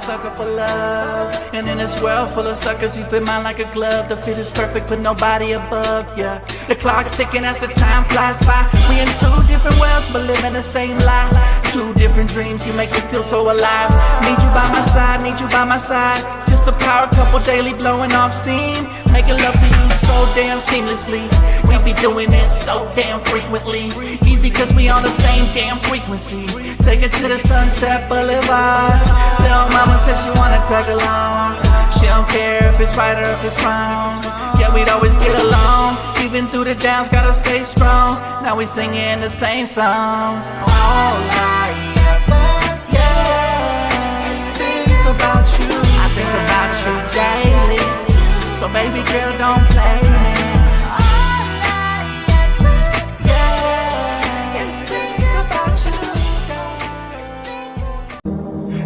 sucker for love. And in this world full of suckers, you fit mine like a glove. The fit is perfect, but nobody above, yeah. The clock's ticking as the time flies by. We in two different worlds, but living the same life. Two different dreams, you make me feel so alive. Need you by my side, need you by my side. Just a power couple daily blowing off steam. Making love to you so damn seamlessly. We be doing it so damn frequently. Easy cause we on the same damn frequency. Take it to the Sunset Boulevard. Tell mama says she wanna tag along. She don't care if it's right or if it's wrong. Yeah, we'd always get along. Even through the downs, gotta stay strong. Now we singing the same song. All I ever, yeah, is think about you. I think about you daily. So baby girl, don't play me. All I ever, yeah, is think about you.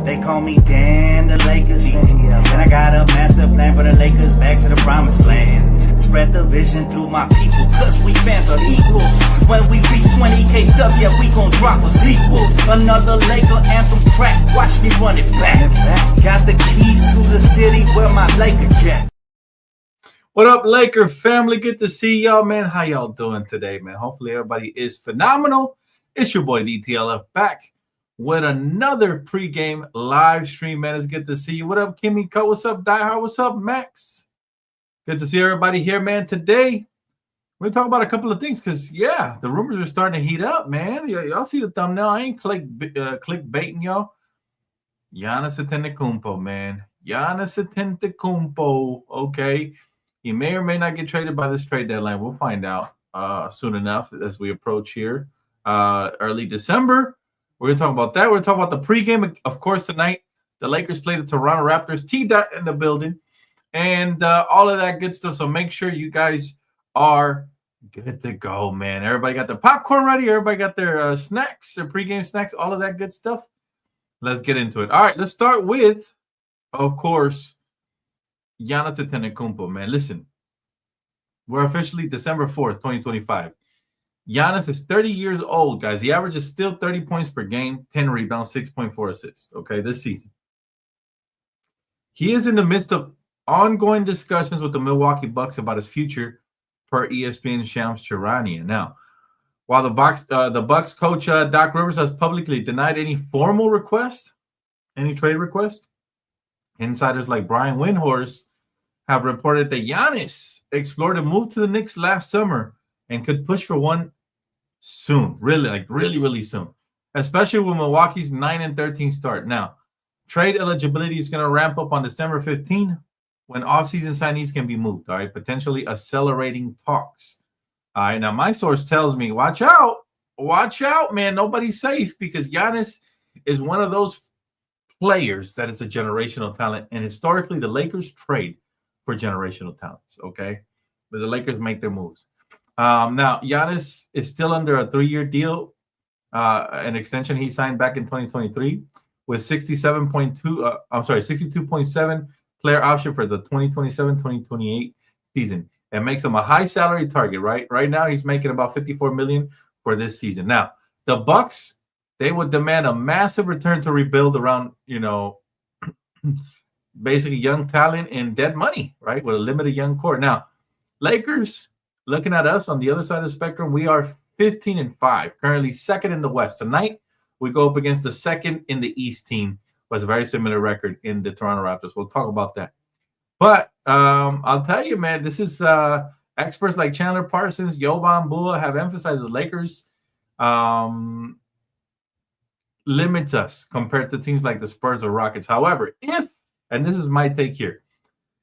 They call me Dan, the Lakers fan. And I got a master plan for the Lakers back to the promised land. Spread the vision through my people, cause we fans are equal. When we reach 20K subs, yeah, we gon' drop a sequel. Another Laker anthem track, watch me run it back. Got the keys to the city where my Laker jet. What up, Laker family? Good to see y'all, man. How y'all doing today, man? Hopefully everybody is phenomenal. It's your boy DTLF back with another pregame live stream, man. It's good to see you. What up, Kimmy Co? What's up, Die Hard? What's up, Max? Good to see everybody here, man. Today, we're going to talk about a couple of things because, yeah, the rumors are starting to heat up, man. Y'all see the thumbnail. I ain't clickbaiting y'all. Giannis Antetokounmpo, man. Giannis Antetokounmpo, okay. He may or may not get traded by this trade deadline. We'll find out soon enough as we approach here early December. We're going to talk about that. We're going to talk about the pregame. Of course, tonight, the Lakers play the Toronto Raptors. T-Dot in the building. And all of that good stuff. So make sure you guys are good to go, man. Everybody got their popcorn ready. Everybody got their snacks, their pregame snacks, all of that good stuff. Let's get into it. All right, let's start with, of course, Giannis Antetokounmpo, man. Listen, we're officially December 4th, 2025. Giannis is 30 years old, guys. The average is still 30 points per game, 10 rebounds, 6.4 assists, okay, this season. He is in the midst of ongoing discussions with the Milwaukee Bucks about his future, per ESPN Shams Charania. Now, while the Bucks coach Doc Rivers has publicly denied any formal request, any trade request, insiders like Brian Windhorst have reported that Giannis explored a move to the Knicks last summer and could push for one soon, really soon, especially with Milwaukee's 9-13 start. Now, trade eligibility is going to ramp up on December 15th when offseason signees can be moved, all right, potentially accelerating talks. All right, now my source tells me, watch out, man, nobody's safe because Giannis is one of those players that is a generational talent, and historically the Lakers trade for generational talents, okay? But the Lakers make their moves. Now, Giannis is still under a 3-year deal, an extension he signed back in 2023 with 62.7 player option for the 2027-2028 season. It makes him a high salary target, right? Right now, he's making about $54 million for this season. Now, the Bucks, they would demand a massive return to rebuild around, basically young talent and dead money, right? With a limited young core. Now, Lakers, looking at us on the other side of the spectrum, we are 15-5, currently second in the West. Tonight, we go up against the second in the East team, was a very similar record in the Toronto Raptors. We'll talk about that. But I'll tell you, man, this is experts like Chandler Parsons, Jovan Bulla have emphasized the Lakers limits us compared to teams like the Spurs or Rockets. However, and this is my take here,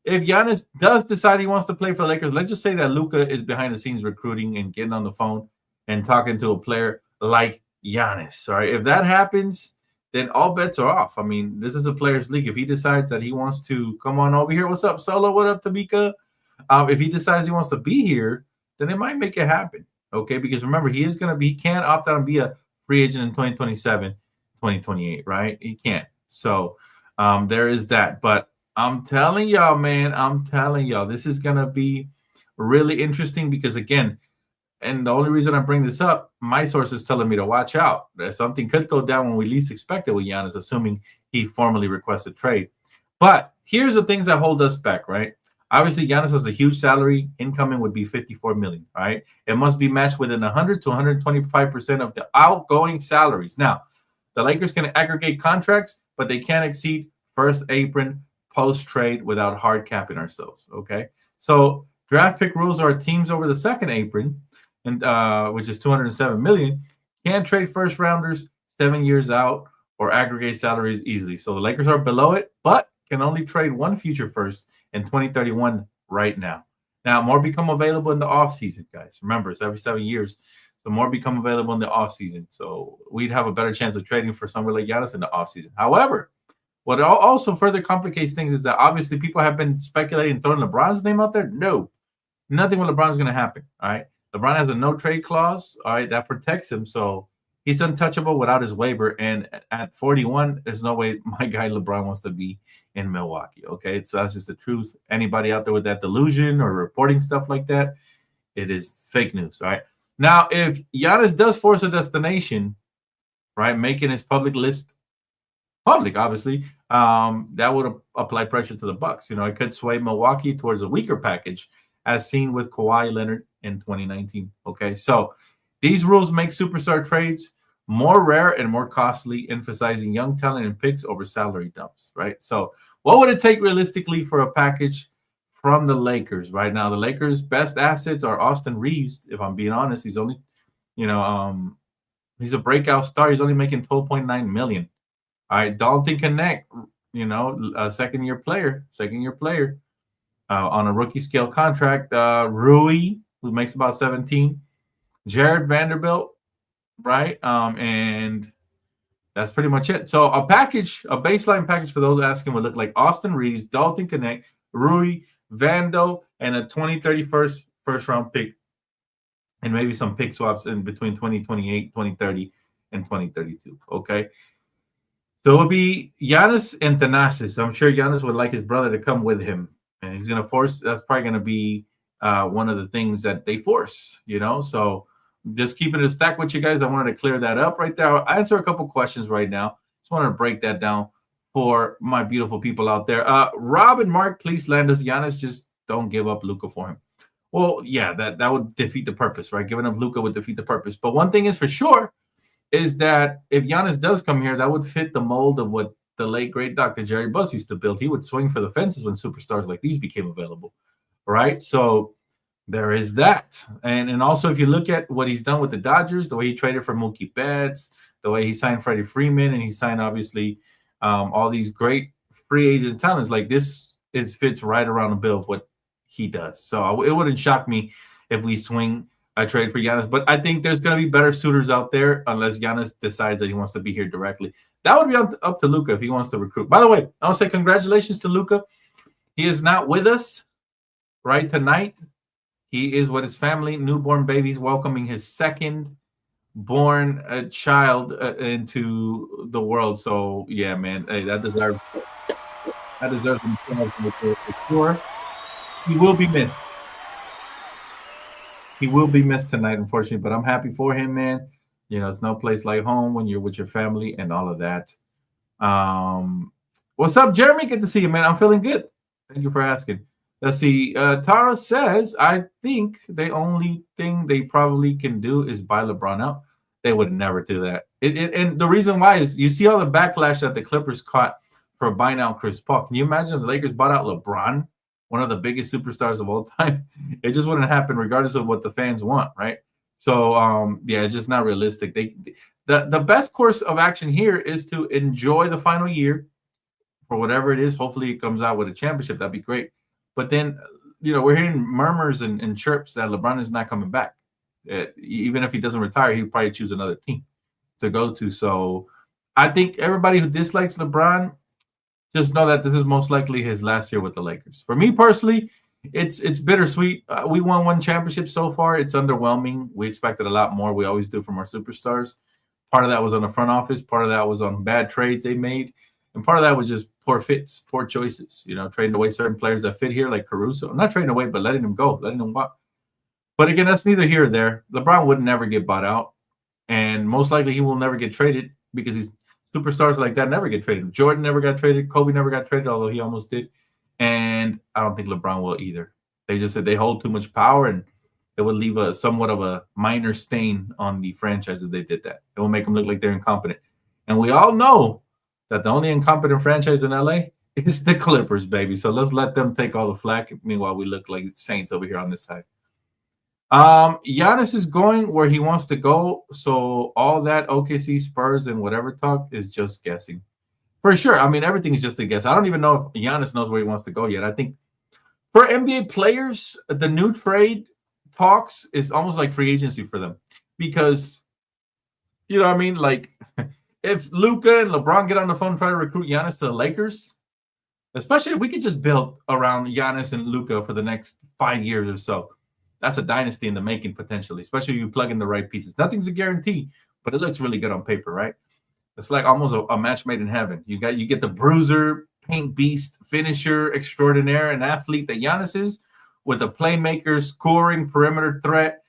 if Giannis does decide he wants to play for the Lakers, let's just say that Luka is behind the scenes recruiting and getting on the phone and talking to a player like Giannis. All right, if that happens, then all bets are off. I mean, this is a players' league. If he decides that he wants to come on over here, what's up, Solo? What up, Tamika? If he decides he wants to be here, then it might make it happen. Okay, because remember, he can't opt out and be a free agent in 2027, 2028, right? He can't. So there is that. But I'm telling y'all, man, this is going to be really interesting because, again, and the only reason I bring this up, my source is telling me to watch out. Something could go down when we least expect it with Giannis, assuming he formally requests a trade. But here's the things that hold us back, right? Obviously, Giannis has a huge salary. Incoming would be $54 million, right? It must be matched within 100 to 125% of the outgoing salaries. Now, the Lakers can aggregate contracts, but they can't exceed first apron post-trade without hard capping ourselves, okay? So draft pick rules are teams over the second apron, and which is $207 million, can't trade first rounders 7 years out or aggregate salaries easily. So the Lakers are below it, but can only trade one future first in 2031 right now. Now, more become available in the offseason, guys. Remember, it's every 7 years. So more become available in the offseason. So we'd have a better chance of trading for somebody like Giannis in the offseason. However, what also further complicates things is that obviously people have been speculating throwing LeBron's name out there. No, nothing with LeBron's going to happen. All right. LeBron has a no trade clause. All right. That protects him. So he's untouchable without his waiver. And at 41, there's no way my guy LeBron wants to be in Milwaukee. Okay. So that's just the truth. Anybody out there with that delusion or reporting stuff like that, it is fake news. All right. Now, if Giannis does force a destination, right, making his public list public, obviously, that would apply pressure to the Bucks. You know, it could sway Milwaukee towards a weaker package, as seen with Kawhi Leonard in 2019. Okay, so these rules make superstar trades more rare and more costly, emphasizing young talent and picks over salary dumps. Right. So, what would it take realistically for a package from the Lakers right now? The Lakers' best assets are Austin Reeves. If I'm being honest, he's only, he's a breakout star. He's only making $12.9 million. All right, Dalton Connect, a second-year player on a rookie scale contract. Rui, who makes about 17. Jared Vanderbilt, right? And that's pretty much it. So a baseline package for those asking would look like Austin Reeves, Dalton Connect, Rui, Vando, and a 2031 first-round pick, and maybe some pick swaps in between 2028, 2030, and 2032. Okay. So it would be Giannis and Thanasis. I'm sure Giannis would like his brother to come with him. And he's going to force – that's probably going to be one of the things that they force, So just keeping it a stack with you guys, I wanted to clear that up right there. I'll answer a couple questions right now. Just wanted to break that down for my beautiful people out there. Rob and Mark, please land us Giannis. Just don't give up Luka for him. Well, yeah, that would defeat the purpose, right? Giving up Luka would defeat the purpose. But one thing is for sure – is that if Giannis does come here, that would fit the mold of what the late, great Dr. Jerry Buss used to build. He would swing for the fences when superstars like these became available, right? So there is that. And also, if you look at what he's done with the Dodgers, the way he traded for Mookie Betts, the way he signed Freddie Freeman, and he signed, obviously, all these great free agent talents, like this fits right around the bill of what he does. So it wouldn't shock me if we swing a trade for Giannis, but I think there's going to be better suitors out there unless Giannis decides that he wants to be here directly. That would be up to Luka if he wants to recruit. By the way, I want to say congratulations to Luka. He is not with us right tonight. He is with his family, newborn babies, welcoming his second born child into the world. So yeah, man, hey, that deserves him for sure. He will be missed. He will be missed tonight, unfortunately, but I'm happy for him, man. It's no place like home when you're with your family and all of that. What's up, Jeremy? Good to see you, man. I'm feeling good. Thank you for asking. Let's see. Tara says, I think the only thing they probably can do is buy LeBron out. They would never do that. And the reason why is you see all the backlash that the Clippers caught for buying out Chris Paul. Can you imagine if the Lakers bought out LeBron, one of the biggest superstars of all time? It just wouldn't happen regardless of what the fans want, right? So, it's just not realistic. The best course of action here is to enjoy the final year for whatever it is. Hopefully it comes out with a championship. That'd be great. But then, we're hearing murmurs and chirps that LeBron is not coming back. Even if he doesn't retire, he'll probably choose another team to go to. So I think everybody who dislikes LeBron, just know that this is most likely his last year with the Lakers. For me personally, it's bittersweet. We won one championship so far. It's underwhelming. We expected a lot more. We always do from our superstars. Part of that was on the front office. Part of that was on bad trades they made. And part of that was just poor fits, poor choices. Trading away certain players that fit here, like Caruso. Not trading away, but letting them go, letting them walk. But again, that's neither here or there. LeBron would never get bought out, and most likely he will never get traded because he's superstars like that never get traded. Jordan never got traded. Kobe never got traded, although he almost did. And I don't think LeBron will either. They just said they hold too much power, and it would leave a somewhat of a minor stain on the franchise if they did that. It will make them look like they're incompetent. And we all know that the only incompetent franchise in LA is the Clippers, baby. So let's let them take all the flack. Meanwhile, we look like Saints over here on this side. Giannis is going where he wants to go. So all that OKC, Spurs, and whatever talk is just guessing. For sure. I mean, everything is just a guess. I don't even know if Giannis knows where he wants to go yet. I think for NBA players, the new trade talks is almost like free agency for them because, you know what I mean? Like, if Luka and LeBron get on the phone and try to recruit Giannis to the Lakers, especially if we could just build around Giannis and Luka for the next 5 years or so, that's a dynasty in the making potentially, especially if you plug in the right pieces. Nothing's a guarantee, but it looks really good on paper, right? It's like almost a match made in heaven. You get the bruiser, paint beast, finisher extraordinaire, and athlete that Giannis is, with a playmaker, scoring, perimeter threat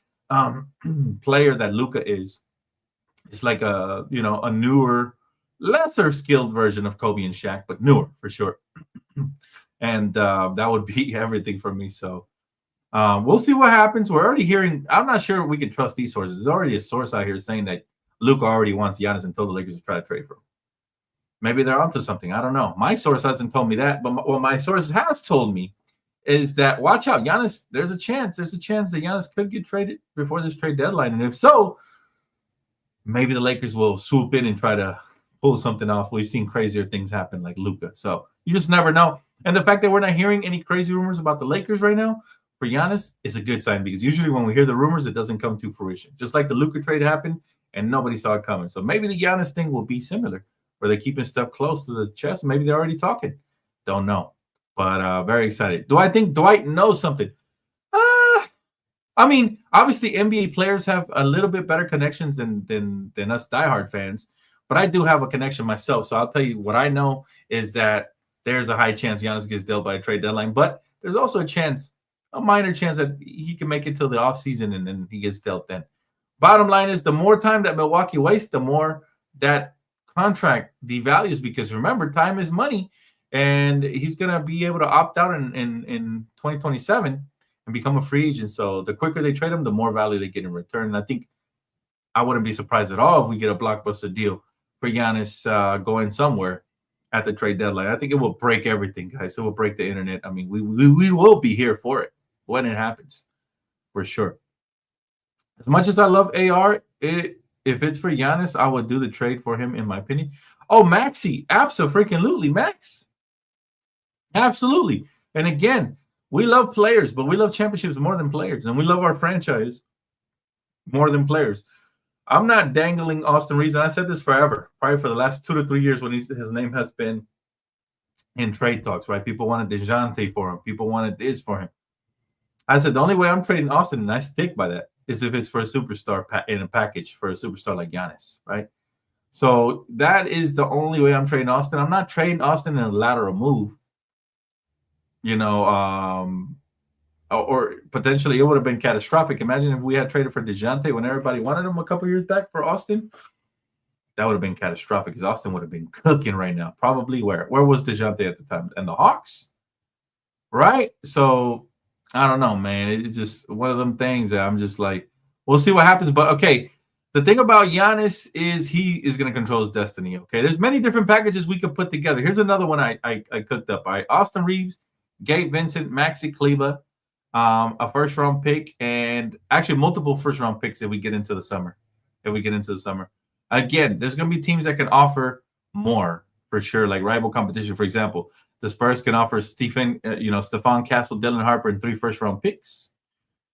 player that Luka is. It's like a newer, lesser skilled version of Kobe and Shaq, but newer for sure. And that would be everything for me. So we'll see what happens. We're already hearing. I'm not sure we can trust these sources. There's already a source out here saying that Luka already wants Giannis and told the Lakers to try to trade for him. Maybe they're onto something. I don't know. My source hasn't told me that, but what my source has told me is that watch out, Giannis. There's a chance that Giannis could get traded before this trade deadline, and if so, maybe the Lakers will swoop in and try to pull something off. We've seen crazier things happen like Luka, so you just never know. And the fact that we're not hearing any crazy rumors about the Lakers right now for Giannis is a good sign because usually when we hear the rumors, it doesn't come to fruition. Just like the Luka trade happened and nobody saw it coming. So maybe the Giannis thing will be similar, where they're keeping stuff close to the chest. Maybe they're already talking. Don't know. But very excited. Do I think Dwight knows something? I mean, obviously NBA players have a little bit better connections than us diehard fans, but I do have a connection myself. So I'll tell you what I know is that there's a high chance Giannis gets dealt by a trade deadline, but there's also a minor chance that he can make it till the offseason and then he gets dealt then. Bottom line is the more time that Milwaukee wastes, the more that contract devalues because remember, time is money, and he's going to be able to opt out in 2027 and become a free agent. So the quicker they trade him, the more value they get in return. And I think I wouldn't be surprised at all if we get a blockbuster deal for Giannis going somewhere at the trade deadline. I think it will break everything, guys. It will break the internet. I mean, we will be here for it when it happens, for sure. As much as I love AR, if it's for Giannis, I would do the trade for him, in my opinion. Oh, Maxey, absolutely, Max. Absolutely. And again, we love players, but we love championships more than players, and we love our franchise more than players. I'm not dangling Austin Reeves, and I said this forever, probably for the last 2 to 3 years when his name has been in trade talks, right? People wanted DeJounte for him. People wanted this for him. I said the only way I'm trading Austin, and I stick by that, is if it's for a superstar in a package for a superstar like Giannis, right? So that is the only way I'm trading Austin. I'm not trading Austin in a lateral move, or potentially it would have been catastrophic. Imagine if we had traded for DeJounte when everybody wanted him a couple years back for Austin. That would have been catastrophic because Austin would have been cooking right now. Probably where was DeJounte at the time? And the Hawks, right? So I don't know, man. It's just one of them things that I'm just like, we'll see what happens. But okay, the thing about Giannis is he is going to control his destiny. Okay, there's many different packages we could put together. Here's another one I cooked up. All right, Austin Reeves, Gabe Vincent, Maxi Kleber, a first-round pick, and actually multiple first-round picks if we get into the summer. Again, there's going to be teams that can offer more for sure, like rival competition. For example, the Spurs can offer Stephon Castle, Dylan Harper, and 3 first-round picks.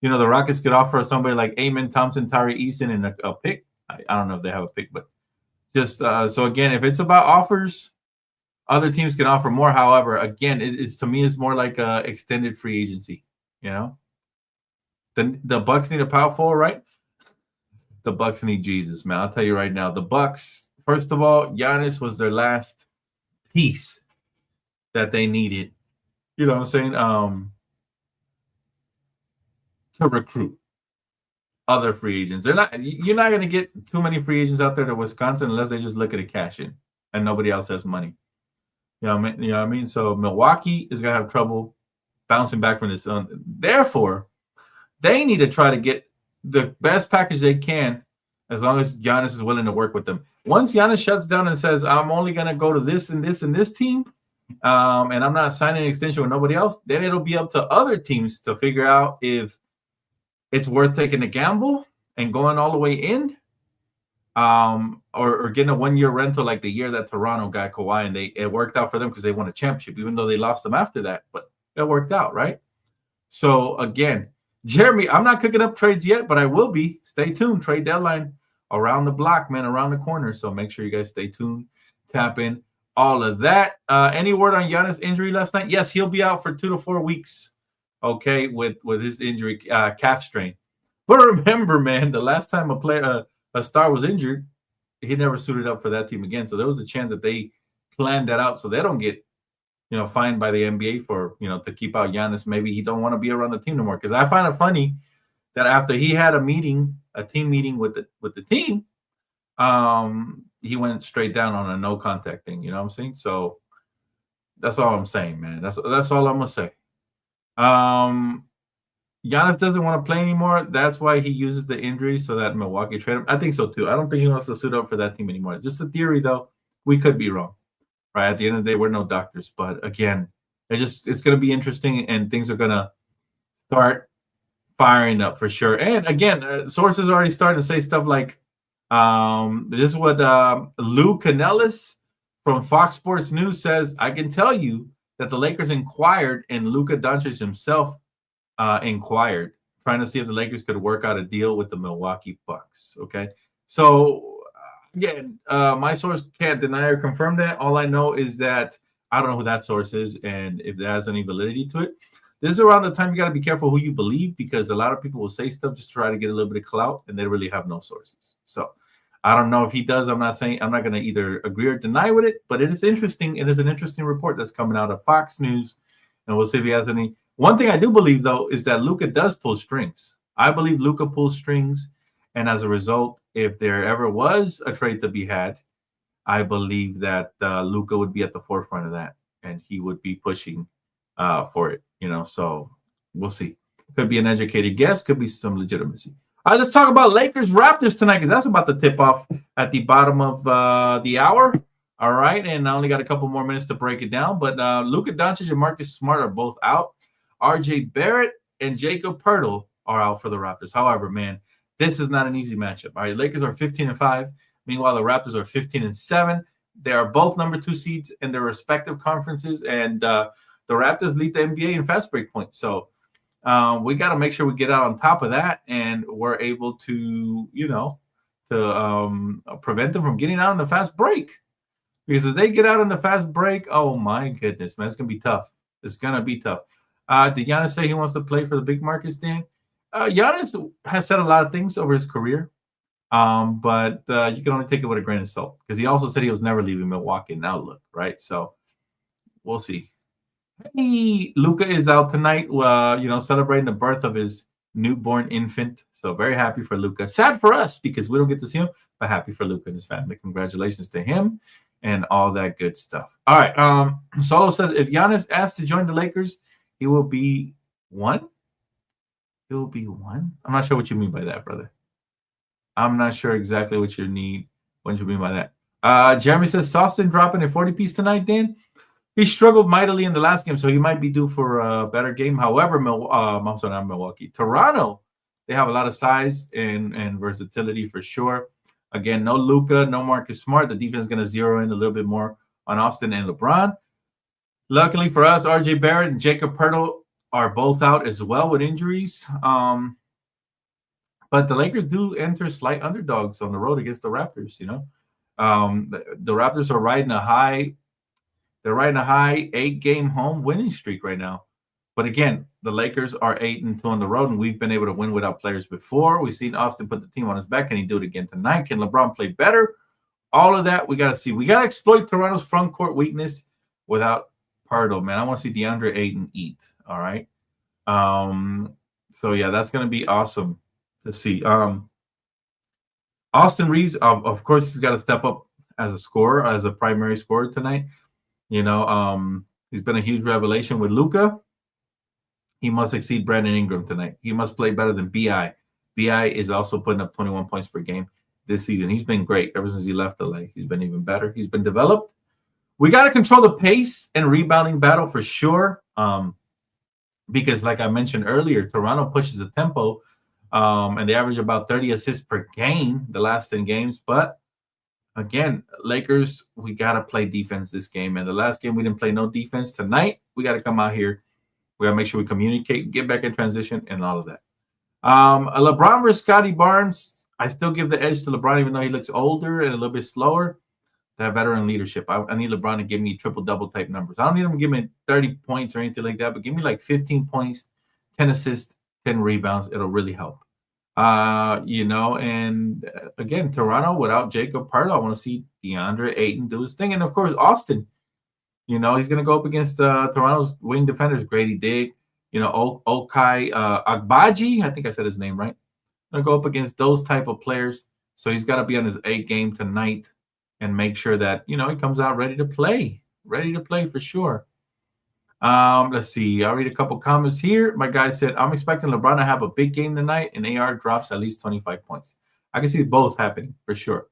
The Rockets could offer somebody like Amen Thompson, Tyree Eason, and a pick. I don't know if they have a pick, but just so again, if it's about offers, other teams can offer more. However, again, it's to me, it's more like a extended free agency. The Bucks need a power forward, right? The Bucks need Jesus, man. I'll tell you right now. The Bucks, first of all, Giannis was their last piece that they needed. You know what I'm saying? To recruit. other free agents. You're not going to get too many free agents out there to Wisconsin unless they just look at a cash in and nobody else has money. You know what I mean? So Milwaukee is going to have trouble bouncing back from this. Therefore, they need to try to get the best package they can as long as Giannis is willing to work with them. Once Giannis shuts down and says, I'm only going to go to this and this and this team, and I'm not signing an extension with nobody else, then it'll be up to other teams to figure out if it's worth taking a gamble and going all the way in, or getting a 1-year rental like the year that Toronto got Kawhi, and it worked out for them because they won a championship, even though they lost them after that. But it worked out, right? So, again, Jeremy, I'm not cooking up trades yet, but I will be. Stay tuned. Trade deadline around the block, man, around the corner. So make sure you guys stay tuned, tap in, all of that. Any word on Giannis' injury last night? Yes, he'll be out for 2 to 4 weeks, okay, with his injury, calf strain. But remember, man, the last time a star was injured, he never suited up for that team again. So there was a chance that they planned that out so they don't get, fined by the NBA for, to keep out Giannis. Maybe he don't want to be around the team no more. Because I find it funny that after he had a team meeting with the team, he went straight down on a no contact thing. You know what I'm saying? So that's all I'm saying, man. That's all I'm gonna say. Giannis doesn't want to play anymore. That's why he uses the injury so that Milwaukee trade him. I think so too. I don't think he wants to suit up for that team anymore. Just a theory, though. We could be wrong. Right? At the end of the day, we're no doctors. But again, it's going to be interesting, and things are going to start firing up for sure. And again, sources are already starting to say stuff like, this is what Lou Canellis from Fox Sports News says. I can tell you that the Lakers inquired, and Luka Doncic himself inquired, trying to see if the Lakers could work out a deal with the Milwaukee Bucks. Okay, so again, my source can't deny or confirm that. All I know is that I don't know who that source is, and if that has any validity to it. This is around the time you got to be careful who you believe, because a lot of people will say stuff just to try to get a little bit of clout, and they really have no sources. So I don't know if he does. I'm not going to either agree or deny with it, but it is interesting. It is an interesting report that's coming out of Fox News, and we'll see if he has any. One thing I do believe, though, is that Luka does pull strings. I believe Luka pulls strings, and as a result, if there ever was a trade to be had, I believe that Luka would be at the forefront of that, and he would be pushing for it. So we'll see. Could be an educated guess. Could be some legitimacy. All right, let's talk about Lakers Raptors tonight, because that's about to tip off at the bottom of the hour. All right, and I only got a couple more minutes to break it down. But Luka Doncic and Marcus Smart are both out. R.J. Barrett and Jacob Poeltl are out for the Raptors. However, man, this is not an easy matchup. All right, Lakers are 15-5. Meanwhile, the Raptors are 15-7. They are both number 2 seeds in their respective conferences, and the Raptors lead the NBA in fast break points. So we got to make sure we get out on top of that, and we're able to, prevent them from getting out in the fast break. Because if they get out in the fast break, oh my goodness, man, it's gonna be tough. It's gonna be tough. Did Giannis say he wants to play for the big markets, Dan? Giannis has said a lot of things over his career, but you can only take it with a grain of salt, because he also said he was never leaving Milwaukee. Now look, right? So we'll see. Hey, Luka is out tonight, celebrating the birth of his newborn infant. So very happy for Luka. Sad for us because we don't get to see him, but happy for Luka and his family. Congratulations to him and all that good stuff. All right. Solo says if Giannis asks to join the Lakers, he will be one. He will be one. I'm not sure what you mean by that, brother. I'm not sure exactly what you mean by that. Jeremy says Softon dropping a 40-piece tonight, Dan. He struggled mightily in the last game, so he might be due for a better game. However, I'm sorry, not Milwaukee. Toronto, they have a lot of size and versatility for sure. Again, no Luka, no Marcus Smart. The defense is going to zero in a little bit more on Austin and LeBron. Luckily for us, R.J. Barrett and Jacob Poeltl are both out as well with injuries. But the Lakers do enter slight underdogs on the road against the Raptors. The Raptors are riding a high. They're riding a high 8-game home winning streak right now. But again, the Lakers are 8-2 on the road, and we've been able to win without players before. We've seen Austin put the team on his back. Can he do it again tonight? Can LeBron play better? All of that we got to see. We got to exploit Toronto's front court weakness without Poeltl, man. I want to see DeAndre Ayton eat. All right. So yeah, that's going to be awesome Let's see. Austin Reeves, of course, he's got to step up as a scorer, as a primary scorer tonight. He's been a huge revelation with Luka. He must exceed Brandon Ingram tonight. He must play better than BI. BI is also putting up 21 points per game this season. He's been great ever since he left LA. He's been even better. He's been developed. We got to control the pace and rebounding battle for sure. Because like I mentioned earlier, Toronto pushes the tempo, and they average about 30 assists per game the last 10 games. But again, Lakers, we got to play defense this game. And the last game, we didn't play no defense. Tonight, we got to come out here. We got to make sure we communicate, get back in transition, and all of that. LeBron versus Scotty Barnes, I still give the edge to LeBron, even though he looks older and a little bit slower. That veteran leadership. I need LeBron to give me triple-double type numbers. I don't need him to give me 30 points or anything like that, but give me like 15 points, 10 assists, 10 rebounds. It'll really help. And again, Toronto without Jacob Pardo, I want to see DeAndre Ayton do his thing. And, of course, Austin. He's going to go up against Toronto's wing defenders, Grady Dick, Okai Agbaji. I think I said his name right. Going to go up against those type of players. So he's got to be on his A game tonight and make sure that, he comes out ready to play for sure. Let's see. I'll read a couple comments here. My guy said, I'm expecting LeBron to have a big game tonight and AR drops at least 25 points. I can see both happening for sure.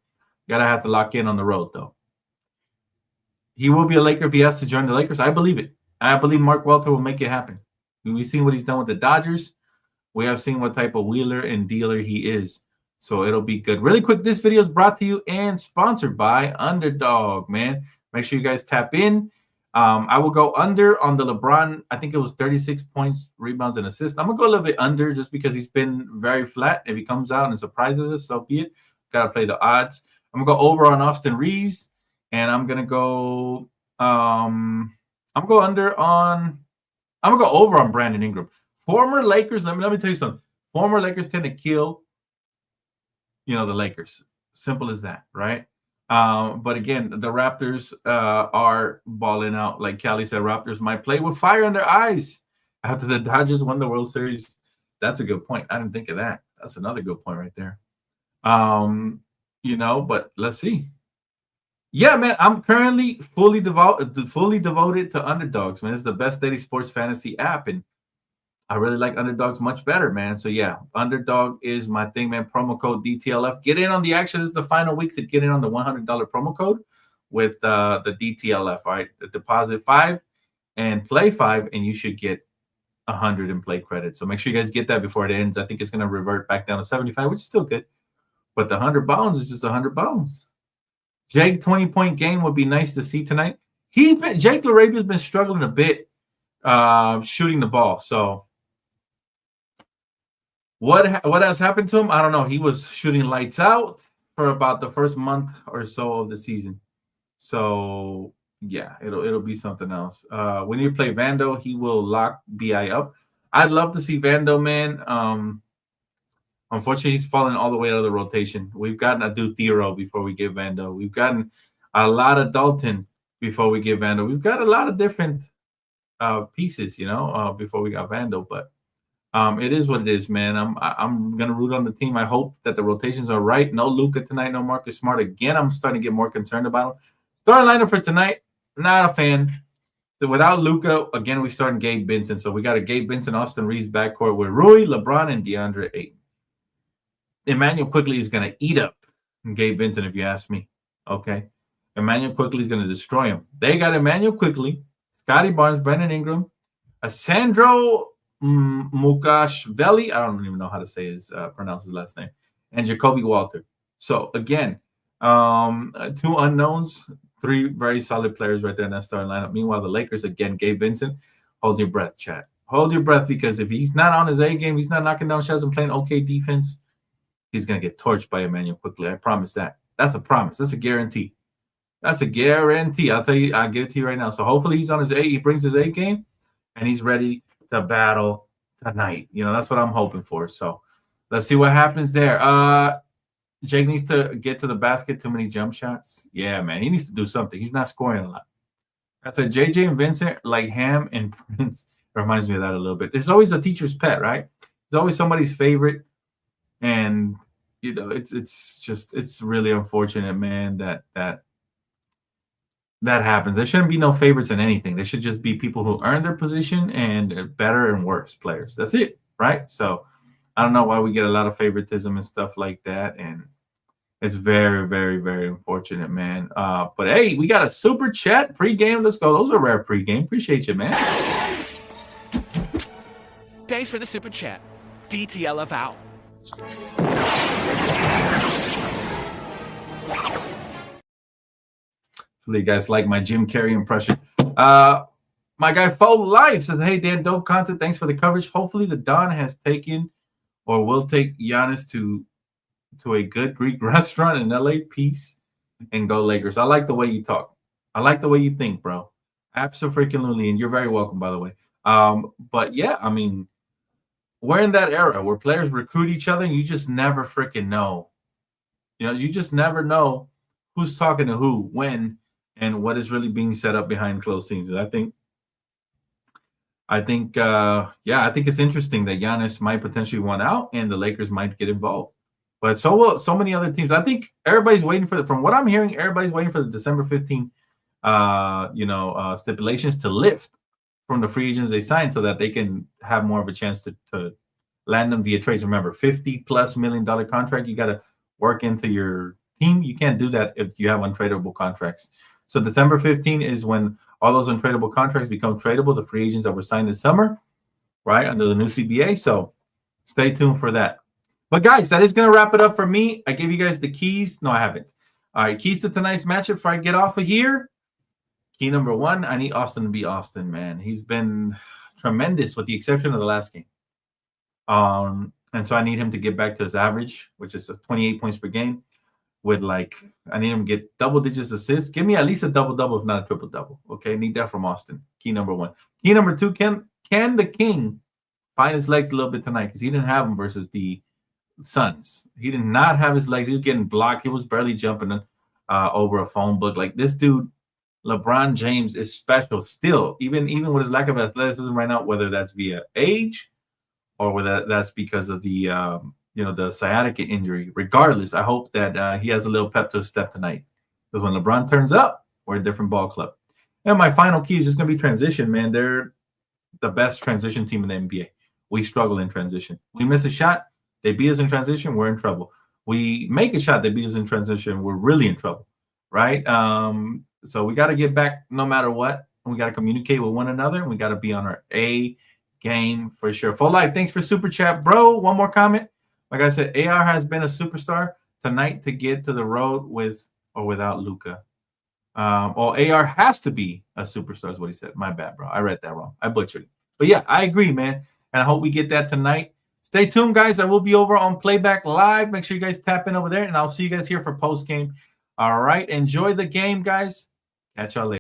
Got to have to lock in on the road, though. He will be a Laker if he has to join the Lakers. I believe it. I believe Mark Welter will make it happen. We've seen what he's done with the Dodgers. We have seen what type of wheeler and dealer he is. So it'll be good. Really quick, this video is brought to you and sponsored by Underdog, man. Make sure you guys tap in. I will go under on the LeBron. I think it was 36 points, rebounds, and assists. I'm going to go a little bit under just because he's been very flat. If he comes out and surprises us, so be it. Got to play the odds. I'm going to go over on Austin Reeves. And I'm gonna go. I'm gonna go over on Brandon Ingram. Former Lakers. Let me tell you something. Former Lakers tend to kill, the Lakers. Simple as that, right? But again, the Raptors are balling out. Like Callie said, Raptors might play with fire in their eyes after the Dodgers won the World Series. That's a good point. I didn't think of that. That's another good point right there. But let's see. Yeah, man, I'm currently fully devoted to Underdogs, man. It's the best daily sports fantasy app, and I really like Underdogs much better, man. So, yeah, Underdog is my thing, man. Promo code DTLF. Get in on the action. This is the final week to get in on the $100 promo code with the DTLF, all right? Deposit 5 and play 5, and you should get 100 in play credit. So make sure you guys get that before it ends. I think it's going to revert back down to 75, which is still good. But the 100 bounds is just 100 bounds. Jake 20-point game would be nice to see tonight. Jake LaRabia's been struggling a bit shooting the ball. So what has happened to him? I don't know. He was shooting lights out for about the first month or so of the season. So yeah, it'll be something else. When you play Vando, he will lock BI up. I'd love to see Vando, man. Unfortunately, he's fallen all the way out of the rotation. We've gotten a Thero before we give Vando. We've gotten a lot of Dalton before we give Vando. We've got a lot of different pieces, before we got Vando. But it is what it is, man. I'm gonna root on the team. I hope that the rotations are right. No Luka tonight. No Marcus Smart again. I'm starting to get more concerned about him. Starting lineup for tonight. Not a fan. So without Luka, again, we starting Gabe Vincent. So we got a Gabe Vincent, Austin Reeves backcourt with Rui, LeBron, and DeAndre Ayton. Emmanuel Quickley is going to eat up Gabe Vincent, if you ask me. Okay. Emmanuel Quickley is going to destroy him. They got Emmanuel Quickley, Scotty Barnes, Brandon Ingram, Sandro Mukashvili. I don't even know how to pronounce his last name. And Jacoby Walter. So, again, 2 unknowns, 3 very solid players right there in that starting lineup. Meanwhile, the Lakers, again, Gabe Vincent. Hold your breath, chat. Hold your breath, because if he's not on his A game, he's not knocking down shots and playing okay defense, he's going to get torched by Emmanuel Quickley. I promise that. That's a promise. That's a guarantee. That's a guarantee. I'll tell you. I'll get it to you right now. So hopefully he's on his A. He brings his A game, and he's ready to battle tonight. That's what I'm hoping for. So let's see what happens there. Jake needs to get to the basket. Too many jump shots. Yeah, man. He needs to do something. He's not scoring a lot. That's a JJ and Vincent, like Ham and Prince. Reminds me of that a little bit. There's always a teacher's pet, right? There's always somebody's favorite And it's really unfortunate, man, that happens. There shouldn't be no favorites in anything. There should just be people who earn their position and better and worse players. That's it, right? So I don't know why we get a lot of favoritism and stuff like that, and it's very, very, very unfortunate, man. But hey, we got a super chat pregame. Let's go. Those are rare pregame. Appreciate you, man. Thanks for the super chat. DTLF out. Hopefully you guys like my Jim Carrey impression. My guy Faux Life says, hey, Dan, dope content. Thanks for the coverage. Hopefully the Don has taken or will take Giannis to a good Greek restaurant in LA. Peace and go Lakers. I like the way you talk. I like the way you think, bro. Absolutely. And you're very welcome, by the way. But yeah, I mean, we're in that era where players recruit each other and you just never freaking know. You just never know who's talking to who, when, and what is really being set up behind closed scenes. And I think it's interesting that Giannis might potentially want out and the Lakers might get involved. But so many other teams. I think everybody's waiting from what I'm hearing, everybody's waiting for the December 15th, stipulations to lift from the free agents they signed so that they can have more of a chance to land them via trades. Remember, $50+ million contract, you got to work into your team. You can't do that if you have untradeable contracts. So December 15 is when all those untradeable contracts become tradable, the free agents that were signed this summer, right, under the new CBA. So stay tuned for that. But guys, that is going to wrap it up for me. I gave you guys the keys. No, I haven't. All right, keys to tonight's matchup before I get off of here. Key number one, I need Austin to be Austin, man. He's been tremendous with the exception of the last game. And so I need him to get back to his average, which is 28 points per game. I need him to get double digits assists. Give me at least a double-double, if not a triple-double. Okay, need that from Austin. Key number one. Key number two, can the King find his legs a little bit tonight? Because he didn't have them versus the Suns. He did not have his legs. He was getting blocked. He was barely jumping over a phone book. Like, this dude, LeBron James, is special still, even with his lack of athleticism right now, whether that's via age or whether that's because of the the sciatica injury. Regardless, I hope that he has a little pep to his step tonight, because when LeBron turns up, we're a different ball club. And my final key is just going to be transition, man. They're the best transition team in the NBA. We struggle in transition. We miss a shot, they beat us in transition, we're in trouble. We make a shot, they beat us in transition, we're really in trouble, right? So we got to get back no matter what. We got to communicate with one another, and we got to be on our A game for sure. Full Life, thanks for super chat, bro. One more comment. Like I said, AR has been a superstar tonight to get to the road with or without Luka. AR has to be a superstar is what he said. My bad, bro. I read that wrong. I butchered it. But yeah, I agree, man. And I hope we get that tonight. Stay tuned, guys. I will be over on Playback Live. Make sure you guys tap in over there, and I'll see you guys here for post game. All right. Enjoy the game, guys. Catch y'all later.